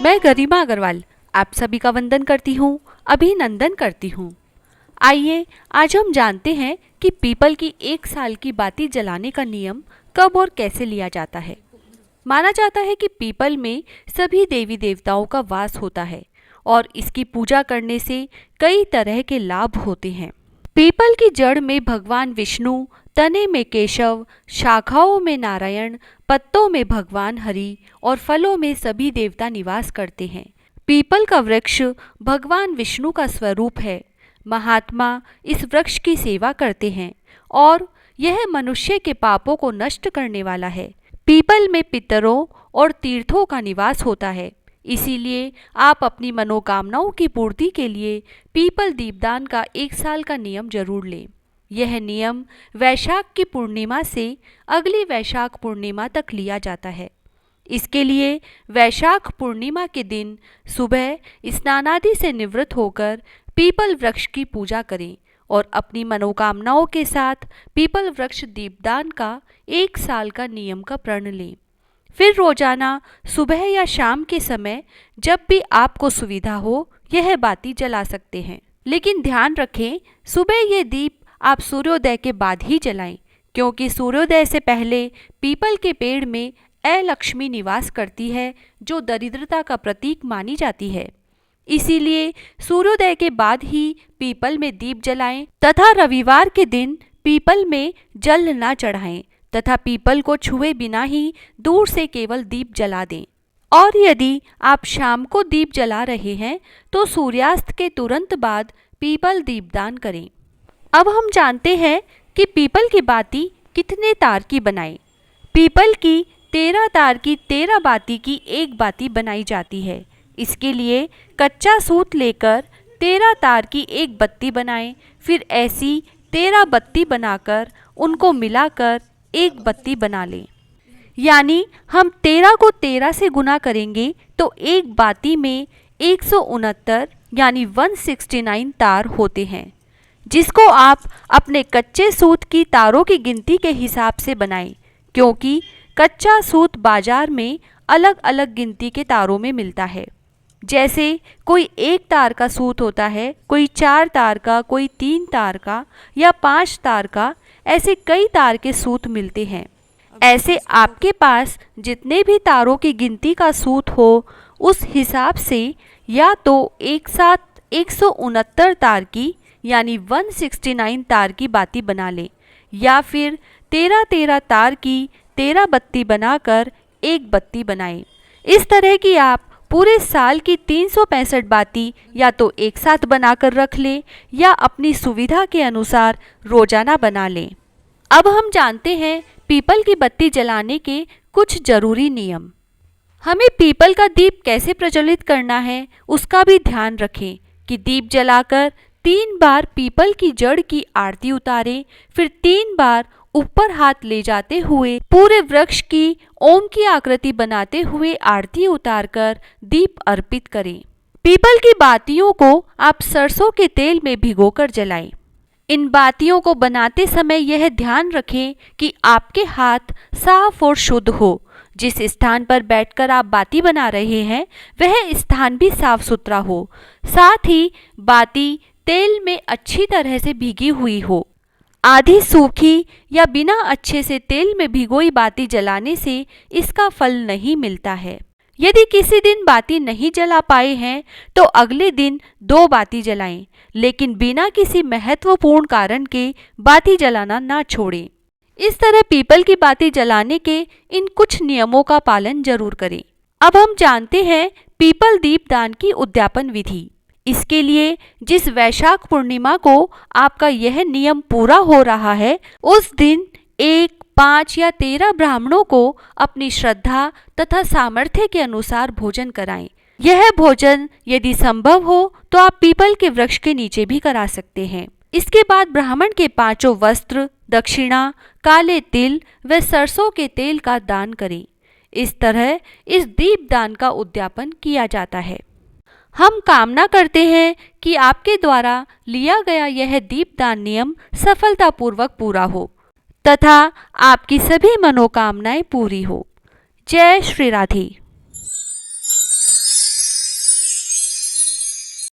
मैं गरिमा अग्रवाल आप सभी का वंदन करती हूँ, अभिनंदन करती हूँ। आइए आज हम जानते हैं कि पीपल की 1 साल की बाती जलाने का नियम कब और कैसे लिया जाता है। माना जाता है कि पीपल में सभी देवी देवताओं का वास होता है और इसकी पूजा करने से कई तरह के लाभ होते हैं। पीपल की जड़ में भगवान विष्णु, तने में केशव, शाखाओं में नारायण, पत्तों में भगवान हरि और फलों में सभी देवता निवास करते हैं। पीपल का वृक्ष भगवान विष्णु का स्वरूप है। महात्मा इस वृक्ष की सेवा करते हैं और यह मनुष्य के पापों को नष्ट करने वाला है। पीपल में पितरों और तीर्थों का निवास होता है, इसीलिए आप अपनी मनोकामनाओं की पूर्ति के लिए पीपल दीपदान का 1 साल का नियम जरूर लें। यह नियम वैशाख की पूर्णिमा से अगली वैशाख पूर्णिमा तक लिया जाता है। इसके लिए वैशाख पूर्णिमा के दिन सुबह स्नानादि से निवृत्त होकर पीपल वृक्ष की पूजा करें और अपनी मनोकामनाओं के साथ पीपल वृक्ष दीपदान का 1 साल का नियम का प्रण लें। फिर रोजाना सुबह या शाम के समय जब भी आपको सुविधा हो यह बाती जला सकते हैं, लेकिन ध्यान रखें सुबह ये दीप आप सूर्योदय के बाद ही जलाएं, क्योंकि सूर्योदय से पहले पीपल के पेड़ में अलक्ष्मी निवास करती है जो दरिद्रता का प्रतीक मानी जाती है। इसीलिए सूर्योदय के बाद ही पीपल में दीप जलाएं तथा रविवार के दिन पीपल में जल न चढ़ाएं तथा पीपल को छुए बिना ही दूर से केवल दीप जला दें। और यदि आप शाम को दीप जला रहे हैं तो सूर्यास्त के तुरंत बाद पीपल दीपदान करें। अब हम जानते हैं कि पीपल की बाती कितने तार की बनाएं। पीपल की 13 तार की 13 बाती की एक बाती बनाई जाती है। इसके लिए कच्चा सूत लेकर 13 तार की एक बत्ती बनाएं, फिर ऐसी 13 बत्ती बनाकर उनको मिलाकर एक बत्ती बना लें। यानी हम 13 को 13 से गुना करेंगे तो एक बाती में 169 यानी 169 तार होते हैं, जिसको आप अपने कच्चे सूत की तारों की गिनती के हिसाब से बनाएं, क्योंकि कच्चा सूत बाजार में अलग अलग गिनती के तारों में मिलता है। जैसे कोई 1 तार का सूत होता है, कोई 4 तार का, कोई 3 तार का या 5 तार का, ऐसे कई तार के सूत मिलते हैं। ऐसे आपके पास जितने भी तारों की गिनती का सूत हो उस हिसाब से या तो एक साथ 169 तार की यानी 169 तार की बाती बना लें, या फिर 13-13 तार की 13 बत्ती बनाकर एक बत्ती बनाएं। इस तरह की आप पूरे साल की 365 बाती या तो एक साथ बनाकर रख लें या अपनी सुविधा के अनुसार रोजाना बना लें। अब हम जानते हैं पीपल की बत्ती जलाने के कुछ जरूरी नियम। हमें पीपल का दीप कैसे प्रज्वलित करना है उसका भी ध्यान रखें कि दीप जलाकर 3 बार पीपल की जड़ की आरती उतारें, फिर 3 बार ऊपर हाथ ले जाते हुए पूरे वृक्ष की ओम की आकृति बनाते हुए आरती उतारकर दीप अर्पित करें। पीपल की बातियों को आप सरसों के तेल में भिगोकर जलाएं। इन बातियों को बनाते समय यह ध्यान रखें कि आपके हाथ साफ और शुद्ध हो। जिस स्थान पर बैठकर आप बाती बना रहे हैं वह स्थान भी साफ सुथरा हो, साथ ही बाती तेल में अच्छी तरह से भीगी हुई हो। आधी सूखी या बिना अच्छे से तेल में भिगोई बाती जलाने से इसका फल नहीं मिलता है। यदि किसी दिन बाती नहीं जला पाए हैं तो अगले दिन 2 बाती जलाएं, लेकिन बिना किसी महत्वपूर्ण कारण के बाती जलाना ना छोड़ें। इस तरह पीपल की बाती जलाने के इन कुछ नियमों का पालन जरूर करें। अब हम जानते हैं पीपल दीपदान की उद्यापन विधि। इसके लिए जिस वैशाख पूर्णिमा को आपका यह नियम पूरा हो रहा है उस दिन 1, 5 या 13 ब्राह्मणों को अपनी श्रद्धा तथा सामर्थ्य के अनुसार भोजन कराएं। यह भोजन यदि संभव हो तो आप पीपल के वृक्ष के नीचे भी करा सकते हैं। इसके बाद ब्राह्मण के 5 वस्त्र, दक्षिणा, काले तिल व सरसों के तेल का दान करें। इस तरह इस दीपदान का उद्यापन किया जाता है। हम कामना करते हैं कि आपके द्वारा लिया गया यह दीपदान नियम सफलतापूर्वक पूरा हो तथा आपकी सभी मनोकामनाएं पूरी हो। जय श्री राधे।